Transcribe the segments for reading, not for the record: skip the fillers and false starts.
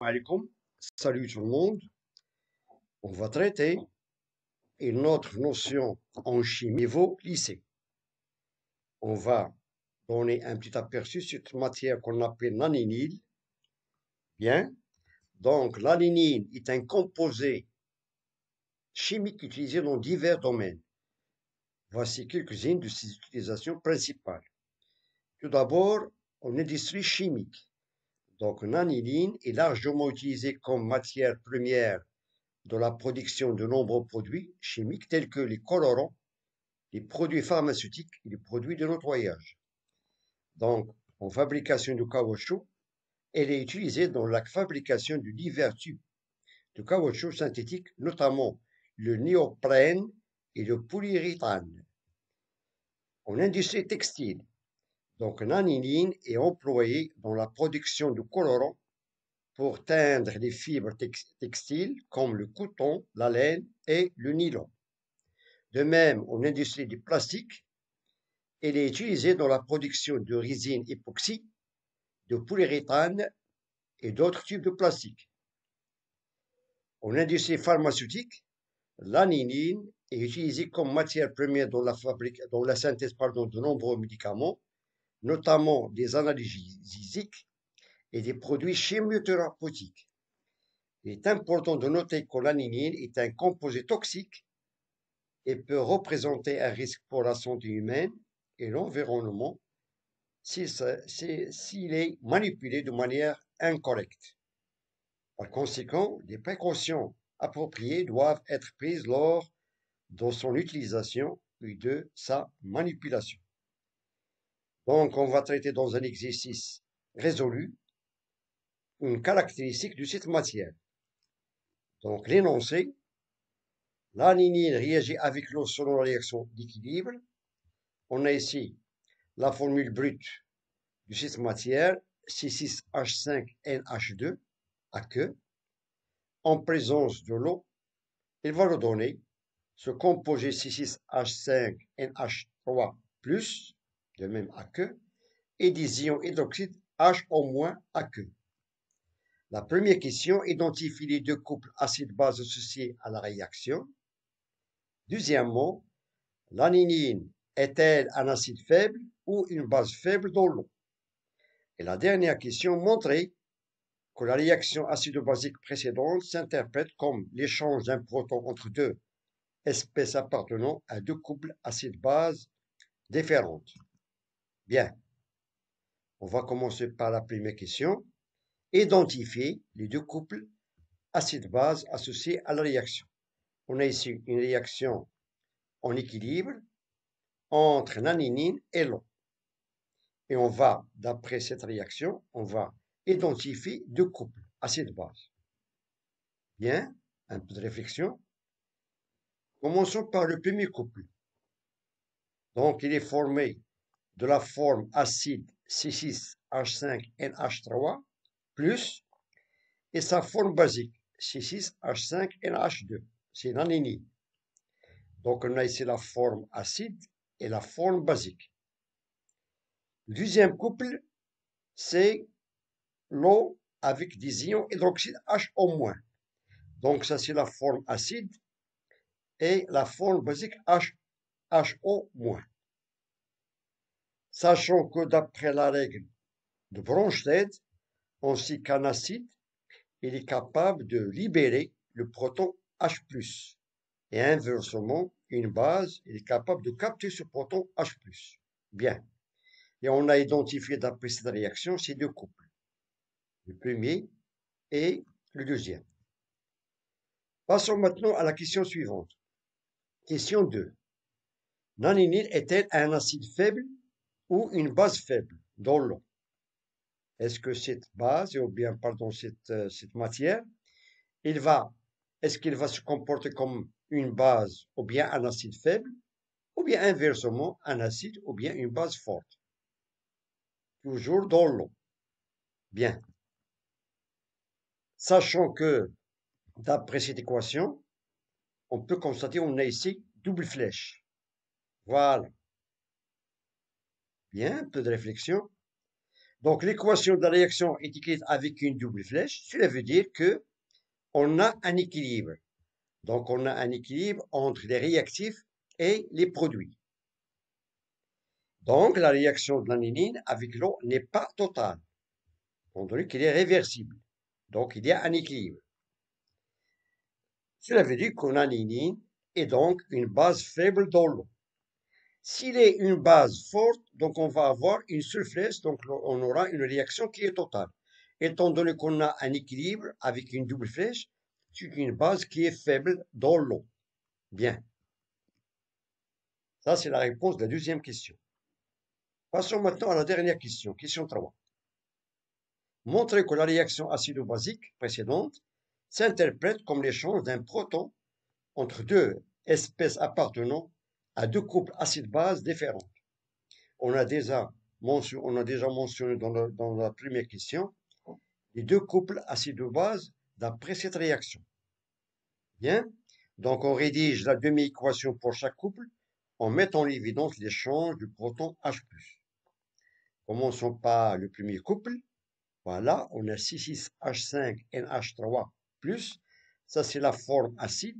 alaikum. Salut tout le monde. On va traiter une autre notion en chimie niveau lycée. On va donner un petit aperçu sur cette matière qu'on appelle l'aninine. Bien. Donc, l'aninine est un composé chimique utilisé dans divers domaines. Voici quelques-unes de ses utilisations principales. Tout d'abord, en industrie chimique. Donc, l'aninine est largement utilisée comme matière première dans la production de nombreux produits chimiques tels que les colorants, les produits pharmaceutiques et les produits de nettoyage. Donc, en fabrication de caoutchouc, elle est utilisée dans la fabrication de divers types de caoutchouc synthétique, notamment le néoprène et le polyuréthane. En industrie textile, donc l'aninine est employée dans la production de colorants pour teindre les fibres textiles comme le coton, la laine et le nylon. De même, en industrie du plastique, elle est utilisée dans la production de résine époxy, de polyuréthane et d'autres types de plastique. En industrie pharmaceutique, l'aninine est utilisée comme matière première dans la synthèse de nombreux médicaments, notamment des analgésiques et des produits chimiothérapeutiques. Il est important de noter que l'aninine est un composé toxique et peut représenter un risque pour la santé humaine et l'environnement s'il est manipulé de manière incorrecte. Par conséquent, des précautions appropriées doivent être prises lors de son utilisation et de sa manipulation. Donc, on va traiter dans un exercice résolu une caractéristique de cette matière. Donc, l'énoncé, l'aninine réagit avec l'eau selon la réaction d'équilibre. On a ici la formule brute de cette matière, C6H5NH2, aqueux. En présence de l'eau, il va nous donner ce composé C6H5NH3+, de même aqueux, et des ions hydroxyde HO- aqueux. La première question identifie les deux couples acide-base associés à la réaction. Deuxièmement, l'aninine est-elle un acide faible ou une base faible dans l'eau? Et la dernière question montrait que la réaction acido-basique précédente s'interprète comme l'échange d'un proton entre deux espèces appartenant à deux couples acide-base différentes. Bien, on va commencer par la première question. Identifier les deux couples acide-base associés à la réaction. On a ici une réaction en équilibre entre l'aninine et l'eau. Et on va, d'après cette réaction, on va identifier deux couples acide-base. Bien, un peu de réflexion. Commençons par le premier couple. Donc, il est formé de la forme acide C6H5NH3 plus et sa forme basique C6H5NH2. C'est l'aninine. Donc, on a ici la forme acide et la forme basique. Le deuxième couple, c'est l'eau avec des ions hydroxyde HO-. Donc, ça, c'est la forme acide et la forme basique HO-. Sachant que d'après la règle de Bronsted, on sait qu'un acide, il est capable de libérer le proton H+. Et inversement, une base, il est capable de capter ce proton H+. Bien. Et on a identifié d'après cette réaction ces deux couples. Le premier et le deuxième. Passons maintenant à la question suivante. Question 2. L'aninine est-elle un acide faible ou une base faible dans l'eau? Est-ce que cette base, ou bien, pardon, cette matière, est-ce qu'il va se comporter comme une base ou bien un acide faible, ou bien inversement un acide ou bien une base forte? Toujours dans l'eau. Bien. Sachant que, d'après cette équation, on peut constater qu'on a ici double flèche. Voilà. Bien, un peu de réflexion. Donc, l'équation de la réaction est écrite avec une double flèche. Cela veut dire que on a un équilibre. Donc, on a un équilibre entre les réactifs et les produits. Donc, la réaction de l'aniline avec l'eau n'est pas totale, étant donné qu'elle est réversible. Donc, il y a un équilibre. Cela veut dire qu'on a l'anine est donc une base faible dans l'eau. S'il est une base forte, donc on va avoir une seule flèche, donc on aura une réaction qui est totale. Étant donné qu'on a un équilibre avec une double flèche, c'est une base qui est faible dans l'eau. Bien. Ça, c'est la réponse de la deuxième question. Passons maintenant à la dernière question, question 3. Montrez que la réaction acido-basique précédente s'interprète comme l'échange d'un proton entre deux espèces appartenant à deux couples acide-base différents. On a déjà mentionné dans la première question les deux couples acido-base d'après cette réaction. Bien, donc on rédige la demi-équation pour chaque couple en mettant en évidence l'échange du proton H+. Commençons par le premier couple. Voilà, on a C6H5NH3+, ça c'est la forme acide,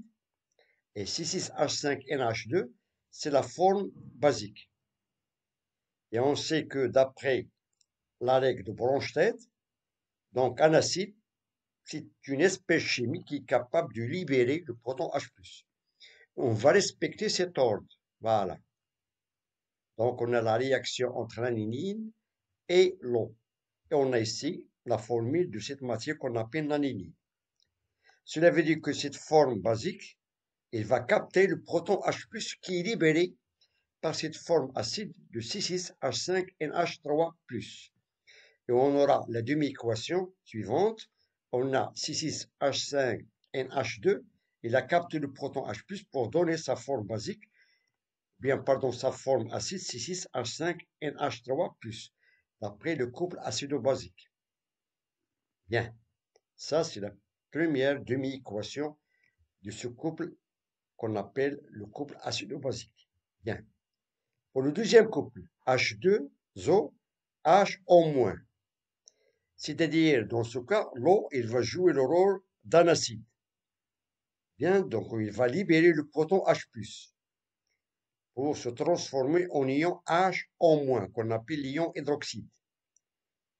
et C6H5NH2, c'est la forme basique. Et on sait que d'après la règle de Bronsted, donc un acide, c'est une espèce chimique qui est capable de libérer le proton H+. On va respecter cet ordre. Voilà. Donc on a la réaction entre l'aniline et l'eau. Et on a ici la formule de cette matière qu'on appelle l'aniline. Cela veut dire que cette forme basique, elle va capter le proton H+, qui est libéré par cette forme acide de C6H5NH3+. Et on aura la demi-équation suivante. On a C6H5NH2, il a capté le proton H+, pour donner sa forme basique, sa forme acide C6H5NH3+, d'après le couple acido-basique. Bien, ça c'est la première demi-équation de ce couple qu'on appelle le couple acido-basique. Bien. Pour le deuxième couple, H2O, HO-, c'est-à-dire dans ce cas, l'eau, il va jouer le rôle d'un acide. Bien, donc il va libérer le proton H+, pour se transformer en ion HO-, qu'on appelle l'ion hydroxyde.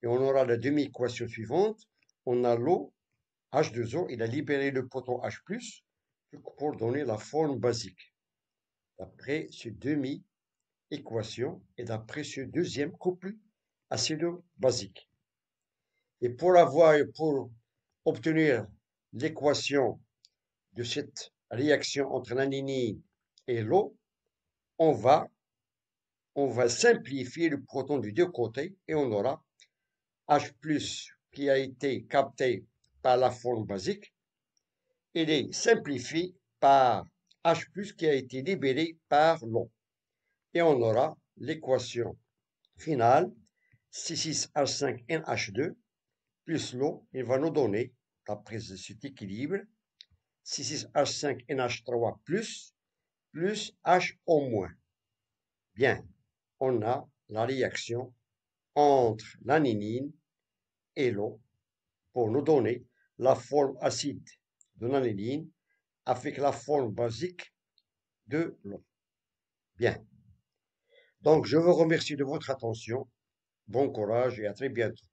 Et on aura la demi-équation suivante. On a l'eau, H2O, il a libéré le proton H+, pour donner la forme basique. D'après ce demi-équation et d'après ce deuxième couple acido-basique. Et pour obtenir l'équation de cette réaction entre l'aniline et l'eau, on va simplifier le proton des deux côtés et on aura H+ qui a été capté par la forme basique. Il est simplifié par H+ qui a été libéré par l'eau. Et on aura l'équation finale C6H5NH2 plus l'eau, il va nous donner, d'après cet équilibre, C6H5NH3 plus HO-. Bien, on a la réaction entre l'aniline et l'eau pour nous donner la forme acide de l'aniline avec la forme basique de l'eau. Bien. Donc, je vous remercie de votre attention. Bon courage et à très bientôt.